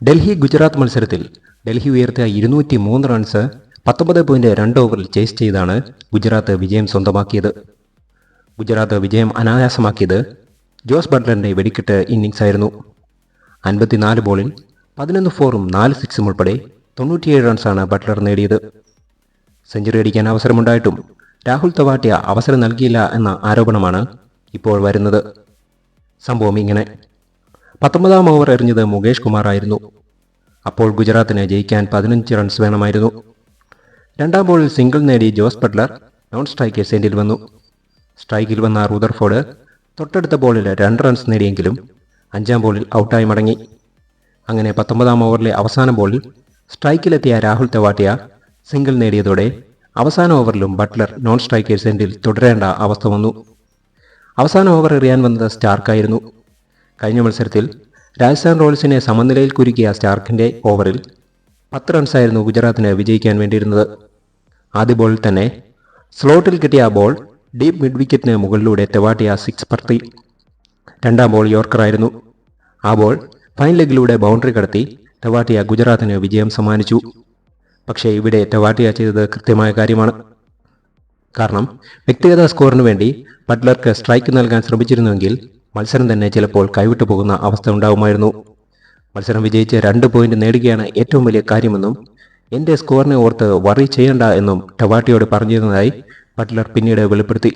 ഡൽഹി ഗുജറാത്ത് മത്സരത്തിൽ ഡൽഹി ഉയർത്തിയ 203 റൺസ് 19.2 ഓവറിൽ ചേസ് ചെയ്താണ് ഗുജറാത്ത് വിജയം സ്വന്തമാക്കിയത്. ഗുജറാത്ത് വിജയം അനായാസമാക്കിയത് ജോസ് ബട്ട്ലറിന്റെ വെടിക്കെട്ട് ഇന്നിംഗ്സ് ആയിരുന്നു. 54 ബോളിൽ 11 ഫോറും 4 സിക്സും ഉൾപ്പെടെ 97 റൺസാണ് ബട്ട്ലർ നേടിയത്. സെഞ്ചുറി അടിക്കാൻ അവസരമുണ്ടായിട്ടും രാഹുൽ തെവാട്ടിയ അവസരം നൽകിയില്ല എന്ന ആരോപണമാണ് ഇപ്പോൾ വരുന്നത്. സംഭവം ഇങ്ങനെ: 19-ാം ഓവർ എറിഞ്ഞത് മുകേഷ് കുമാർ ആയിരുന്നു. അപ്പോൾ ഗുജറാത്തിന് ജയിക്കാൻ 15 റൺസ് വേണമായിരുന്നു. 2-ാം ബോളിൽ സിംഗിൾ നേടി ജോസ് ബട്ട്ലർ നോൺ സ്ട്രൈക്കേഴ്സ് എൻഡിൽ വന്നു. സ്ട്രൈക്കിൽ വന്ന റുദർഫോർഡ് തൊട്ടടുത്ത ബോളിൽ 2 റൺസ് നേടിയെങ്കിലും 5-ാം ബോളിൽ ഔട്ടായി മടങ്ങി. അങ്ങനെ 19-ാം ഓവറിലെ അവസാന ബോളിൽ സ്ട്രൈക്കിലെത്തിയ രാഹുൽ തെവാട്ടിയ സിംഗിൾ നേടിയതോടെ അവസാന ഓവറിലും ബട്ട്ലർ നോൺ സ്ട്രൈക്കേഴ്സ് എൻഡിൽ തുടരേണ്ട അവസ്ഥ വന്നു. അവസാന ഓവർ എറിയാൻ വന്നത് സ്റ്റാർക്കായിരുന്നു. കഴിഞ്ഞ മത്സരത്തിൽ രാജസ്ഥാൻ റോയൽസിനെ സമനിലയിൽ കുരുക്കിയ സ്റ്റാർക്കിന്റെ ഓവറിൽ 10 റൺസായിരുന്നു ഗുജറാത്തിന് വിജയിക്കാൻ വേണ്ടിയിരുന്നത്. ആദ്യ ബോളിൽ തന്നെ സ്ലോട്ടിൽ കിട്ടിയ ബോൾ ഡീപ് മിഡ് വിക്കറ്റിന് മുകളിലൂടെ തെവാട്ടിയ 6 പറത്തി. 2-ാം ബോൾ യോർക്കറായിരുന്നു. ആ ബോൾ ഫൈൻ ലെഗിലൂടെ ബൗണ്ടറി കടത്തി തെവാട്ടിയ ഗുജറാത്തിന് വിജയം സമ്മാനിച്ചു. പക്ഷേ ഇവിടെ തെവാട്ടിയ ചെയ്തത് കൃത്യമായ കാര്യമാണ്. കാരണം വ്യക്തിഗത സ്കോറിനു വേണ്ടി ബട്ട്ലർക്ക് സ്ട്രൈക്ക് നൽകാൻ ശ്രമിച്ചിരുന്നുവെങ്കിൽ മത്സരം തന്നെ ചിലപ്പോൾ കൈവിട്ടു പോകുന്ന അവസ്ഥ ഉണ്ടാവുമായിരുന്നു. മത്സരം വിജയിച്ച് 2 പോയിന്റ് നേടുകയാണ് ഏറ്റവും വലിയ കാര്യമെന്നും എന്റെ സ്കോറിനെ ഓർത്ത് വറി ചെയ്യണ്ട എന്നും തെവാട്ടിയോട് പറഞ്ഞിരുന്നതായി ബട്ട്ലർ പിന്നീട് വെളിപ്പെടുത്തി.